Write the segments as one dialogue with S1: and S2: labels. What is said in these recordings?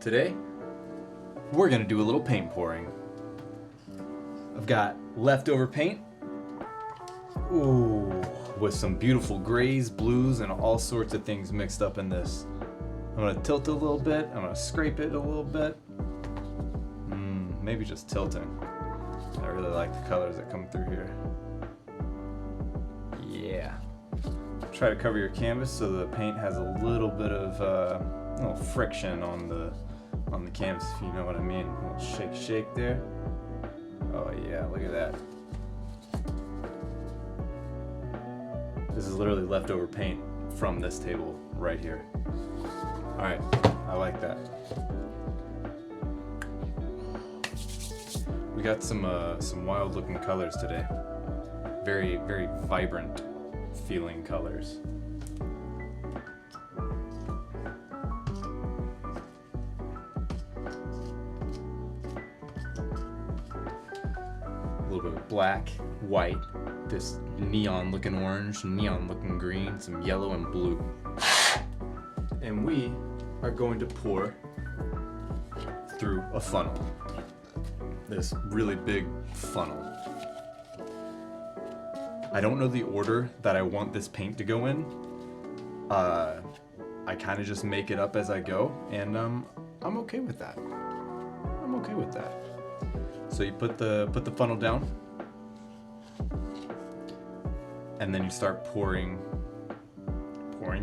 S1: Today, we're gonna do a little paint pouring. I've got leftover paint, ooh, with some beautiful grays, blues, and all sorts of things mixed up in this. I'm gonna tilt it a little bit, I'm gonna scrape it a little bit. Maybe just tilting. I really like the colors that come through here. Yeah. Try to cover your canvas so the paint has a little bit of little friction on the canvas, if you know what I mean. A little shake there. Oh yeah, look at that. This is literally leftover paint from this table right here. All right, I like that. We got some wild looking colors today. Very, very vibrant feeling colors. A little bit of black, white, this neon looking orange, neon looking green, some yellow and blue. And we are going to pour through a funnel. This really big funnel. I don't know the order that I want this paint to go in. I kind of just make it up as I go, and I'm okay with that. I'm okay with that. So you put the funnel down, and then you start pouring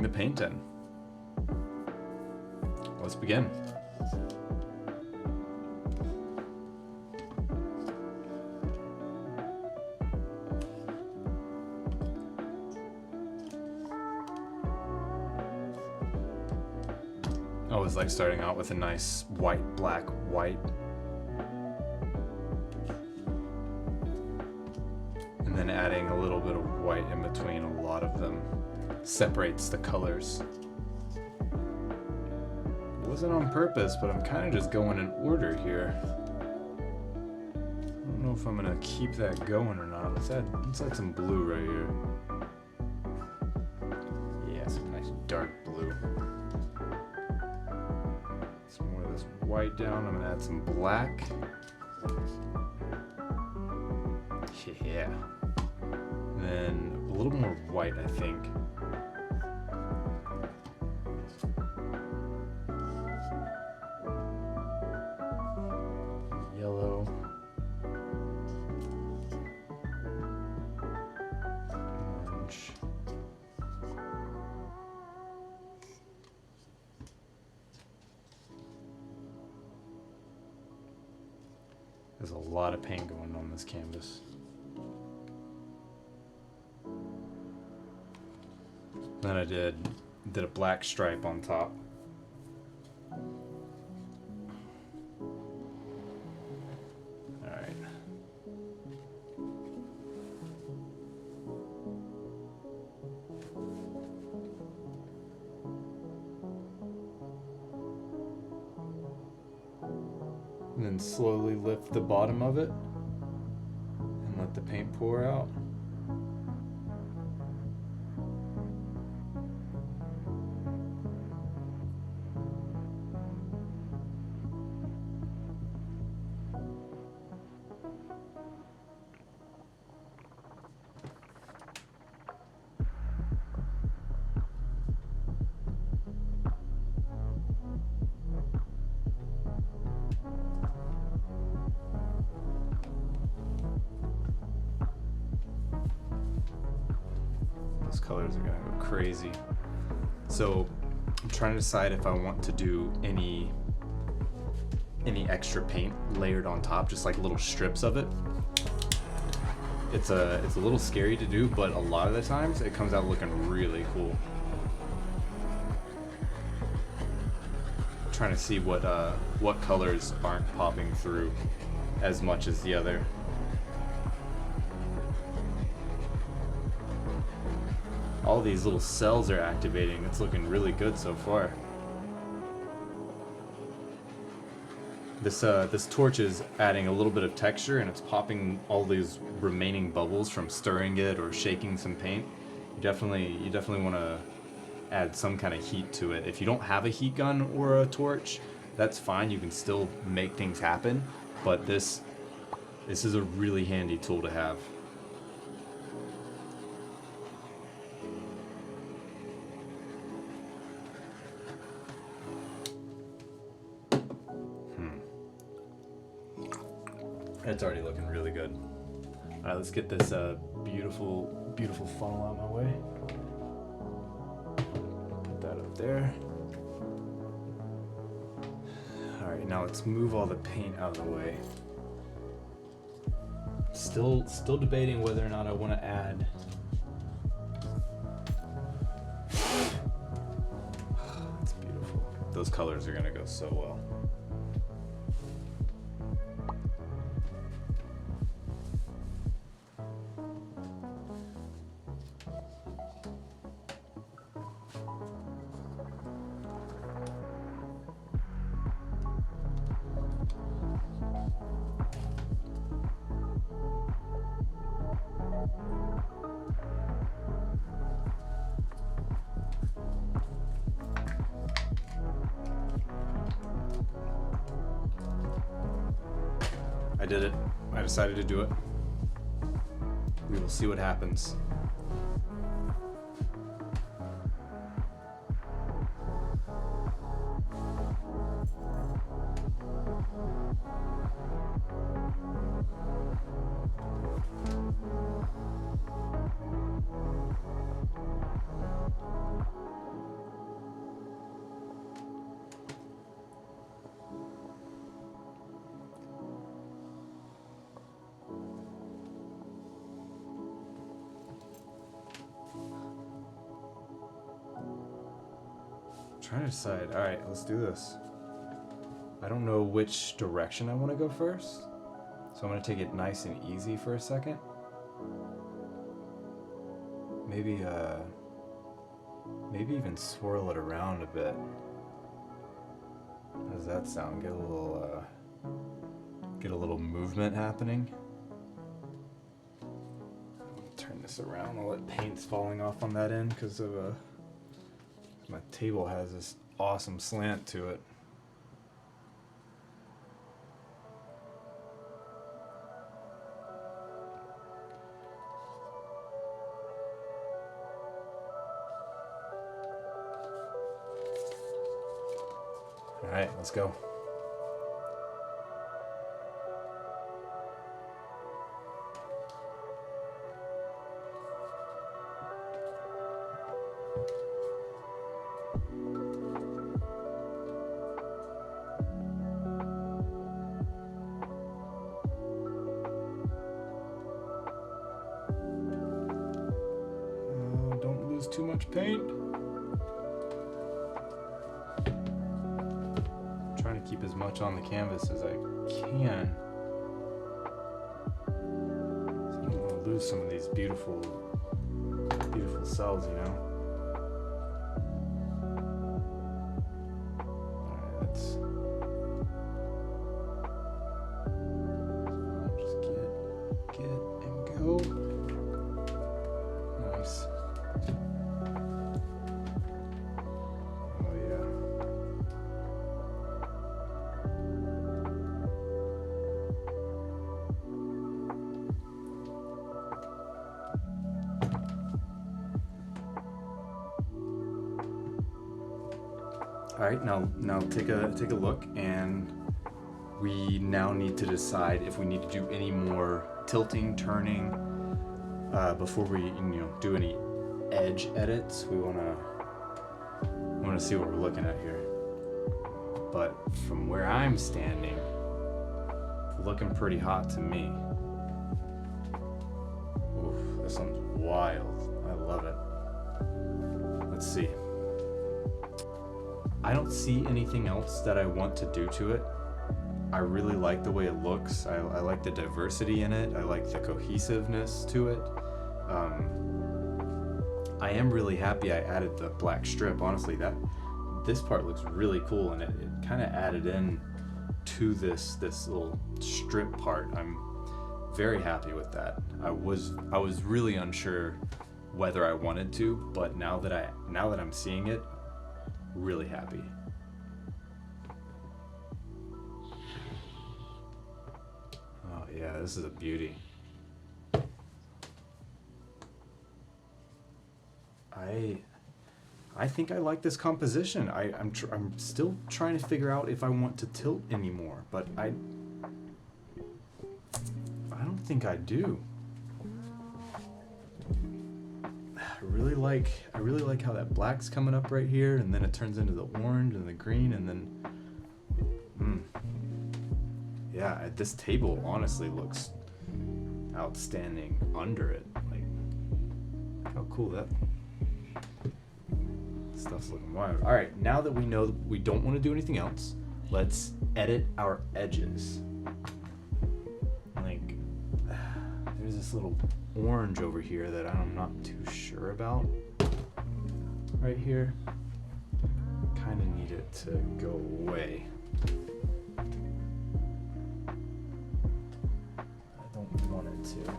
S1: the paint in. Let's begin. I always like starting out with a nice white, black, white. And then adding a little bit of white in between a lot of them. Separates the colors. It wasn't on purpose, but I'm kind of just going in order here. I don't know if I'm gonna keep that going or not. Let's add some blue right here. Yeah, some nice dark blue. Some more of this white down. I'm gonna add some black. Yeah. And then a little more white, I think. Yellow. Orange. There's a lot of paint going on this canvas. Then I did a black stripe on top. Alright. And then slowly lift the bottom of it and let the paint pour out. Those colors are gonna go crazy. So I'm trying to decide if I want to do any extra paint layered on top, just like little strips of it. It's a little scary to do, but a lot of the times it comes out looking really cool. Trying to see what colors aren't popping through as much as the other. All these little cells are activating. It's looking really good so far. This torch is adding a little bit of texture, and it's popping all these remaining bubbles from stirring it or shaking some paint. You definitely want to add some kind of heat to it. If you don't have a heat gun or a torch, that's fine. You can still make things happen, but this is a really handy tool to have. It's already looking really good. All right, let's get this beautiful, beautiful funnel out of my way. Put that up there. All right, now let's move all the paint out of the way. Still debating whether or not I want to add. It's beautiful. Those colors are gonna go so well. I did it. I decided to do it. We will see what happens. Trying to decide. All right, let's do this. I don't know which direction I want to go first, so I'm going to take it nice and easy for a second. Maybe even swirl it around a bit. How does that sound? Get a little movement happening. Turn this around. All that paint's falling off on that end because of my table has this awesome slant to it. All right, let's go. Too much paint. I'm trying to keep as much on the canvas as I can. So I don't want to lose some of these beautiful cells, you know. All right, let's get and go. Nice. All right, now take a look, and we now need to decide if we need to do any more tilting, turning before we do any edge edits. We want to see what we're looking at here. But from where I'm standing, it's looking pretty hot to me. Oof, this one's wild. I love it. Let's see. I don't see anything else that I want to do to it. I really like the way it looks. I like the diversity in it. I like the cohesiveness to it. I am really happy I added the black strip. Honestly, this part looks really cool, and it kind of added in to this little strip part. I'm very happy with that. I was really unsure whether I wanted to, but now that I'm seeing it, really happy. yeah, this is a beauty. I think I like this composition. I'm still trying to figure out if I want to tilt anymore, but I don't think I do. I really like how that black's coming up right here, and then it turns into the orange and the green, and then yeah, this table honestly looks outstanding under it. Like, how cool that stuff's looking wild. All right, now that we know that we don't want to do anything else, let's edit our edges. Like, there's this little orange over here that I'm not too sure about. Right here, kind of need it to go away. I don't want it to.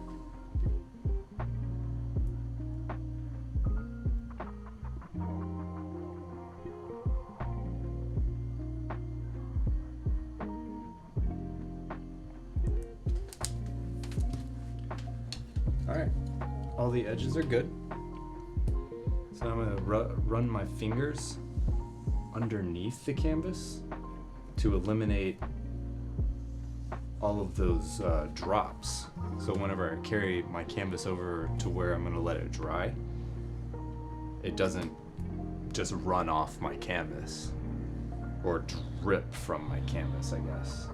S1: Alright, all the edges are good. So I'm going to run my fingers underneath the canvas to eliminate all of those drops. So whenever I carry my canvas over to where I'm going to let it dry, it doesn't just run off my canvas or drip from my canvas, I guess.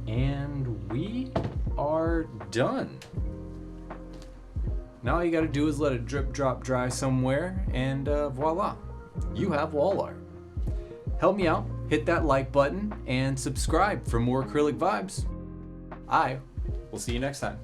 S1: And we are done. Now all you gotta do is let it drip, drop, dry somewhere, and voila, you have wall art. Help me out, hit that like button, and subscribe for more acrylic vibes. I will see you next time.